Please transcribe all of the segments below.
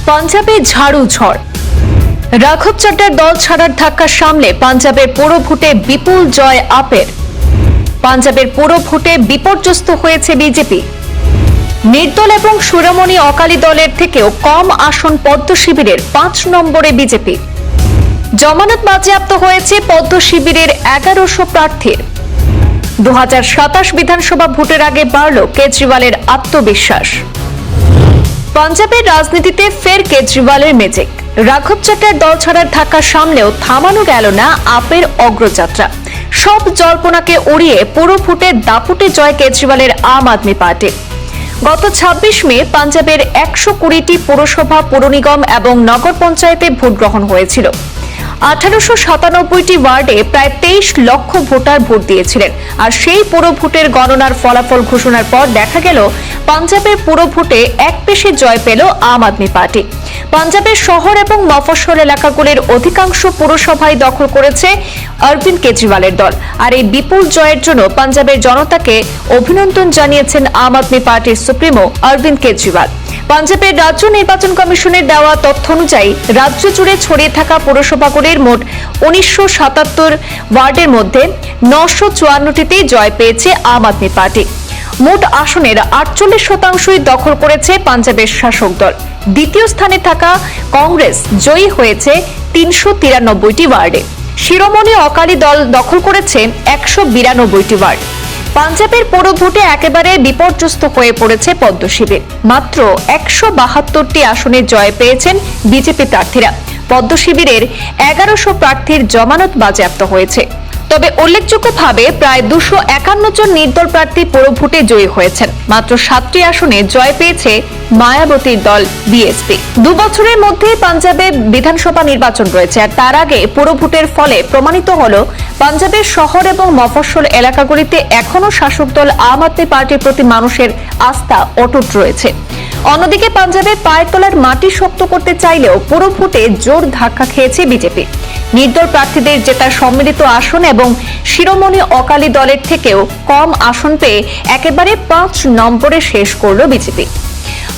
পাঞ্জাবে ঝাড়ু ঝড়। রাঘব চাড্ডার দল ছাড়ার ধাক্কা সামলে পাঞ্জাবের পুরো ভোটে বিপুল জয় আপের। পাঞ্জাবের পুরো ভোটে বিপর্যস্ত হয়েছে বিজেপি। নির্দল এবং শিরোমণি অকালি দলের থেকেও কম আসন পদ্ম শিবিরের 5 নম্বরে বিজেপি। জমানত বাজেয়াপ্ত হয়েছে পদ্ম শিবিরের 1100 প্রার্থীর। 2027 বিধানসভা ভোটের আগে বাড়ল কেজরিওয়ালের আত্মবিশ্বাস। পাঞ্জাবের রাজনীতিতে ফের কেজরিওয়ালের ম্যাজিক। রাঘব চাড্ডার দল ছাড়ার ধাক্কা সামলেও থামানো গেল না আপের অগ্রযাত্রা। সব জল্পনাকে উড়িয়ে পুরো ভোটে দাপুটে জয় কেজরিওয়ালের আম আদমি পার্টি। গত 26 মে পাঞ্জাবের 120টি পৌরসভা, পৌর নিগম এবং নগর পঞ্চায়েতে ভোট গ্রহণ হয়েছিল। 1897টি ওয়ার্ডে প্রায় 23 লক্ষ ভোটার ভোট দিয়েছিলেন। আর সেই পুরো ভোটের গণনার ফলাফল ঘোষণার পর দেখা গেল পাঞ্জাবের পুরো ভোটে এক পেশে জয় পেল আম আদমি পার্টি। পাঞ্জাবের শহর এবং মফস্বল এলাকাগুলির অধিকাংশ পৌরসভাই দখল করেছে অরবিন্দ কেজরিওয়ালের দল। আর এই বিপুল জয়ের জন্য পাঞ্জাবের জনতাকে অভিনন্দন জানিয়েছেন আম আদমি পার্টির সুপ্রিমো অরবিন্দ কেজরিওয়াল। পাঞ্জাবের রাজ্য নির্বাচন কমিশনের দেওয়া তথ্য অনুযায়ী রাজ্য জুড়ে ছড়িয়ে থাকা পৌরসভাগুলির মোট 1977 ওয়ার্ডের মধ্যে 954টিতেই জয় পেয়েছে আম আদমি পার্টি। মোট আসনের 48% দখল করেছে পাঞ্জাবের শাসক দল। দ্বিতীয় স্থানে থাকা কংগ্রেস জয়ী হয়েছে 393টি ওয়ার্ডে। শিরোমণি অকালি দল দখল করেছে 192টি ওয়ার্ড। পাঞ্জাবের পুরো ভোটে একেবারে বিপর্যস্ত হয়ে পড়েছে পদ্ম শিবির। মাত্র 172টি আসনে জয় পেয়েছেন বিজেপি প্রার্থীরা। পদ্ম শিবিরের 1100 প্রার্থীর জমানত বাজেয়াপ্ত হয়েছে। তবে উল্লেখযোগ্যভাবে প্রায় 251 জন নির্দল প্রার্থী পুরো ভোটে জয়ী হয়েছেন। মাত্র 7টি আসনে জয় পেয়েছে মায়াবতীর দল বিএসপি। 2 বছরের মধ্যে পাঞ্জাবে বিধানসভা নির্বাচন রয়েছে। আর তার আগে পুরো ভোটের ফলে প্রমাণিত হলো পাঞ্জাবের শহর এবং মফস্বল এলাকাগুলিতে এখনো শাসক দল আম আদমি পার্টির প্রতি মানুষের আস্থা অটুট রয়েছে। অন্যদিকে পাঞ্জাবে পায়ের তলার মাটি শক্ত করতে চাইলেও পুরো ভোটে জোর ধাক্কা খেয়েছে বিজেপি। নির্দল প্রার্থীদের জেতার সম্মিলিত আসন এবং শিরোমণি অকালি দলের থেকেও কম আসন পেয়ে একেবারে 5 নম্বরে শেষ করল বিজেপি।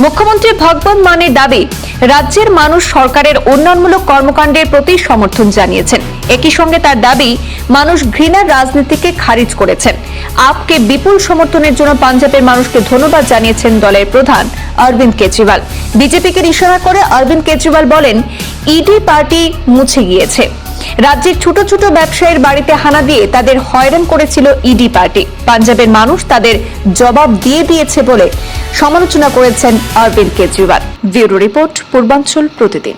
মুখ্যমন্ত্রী ভগবন্ত মানের দাবি, রাজ্যের মানুষ সরকারের উন্নয়নমূলক কর্মকাণ্ডের প্রতি সমর্থন জানিয়েছেন। একই সঙ্গে তার দাবি, মানুষ ঘৃণার রাজনীতিকে খারিজ করেছেন। আপকে বিপুল সমর্থনের জন্য পাঞ্জাবের মানুষকে ধন্যবাদ জানিয়েছেন দলের প্রধান অরবিন্দ কেজরিওয়াল। বিজেপিকে নিশানা করে অরবিন্দ কেজরিওয়াল বলেন, ইডি পার্টি মুছে গিয়েছে। রাজ্যের ছোট ছোট ব্যবসায়ীর বাড়িতে হানা দিয়ে তাদের হয়রান করেছিল ইডি পার্টি। পাঞ্জাবের মানুষ তাদের জবাব দিয়ে দিয়েছে বলে সমালোচনা করেছেন অরবিন্দ কেজরিওয়াল। ব্যুরো রিপোর্ট, পূর্বাঞ্চল প্রতিদিন।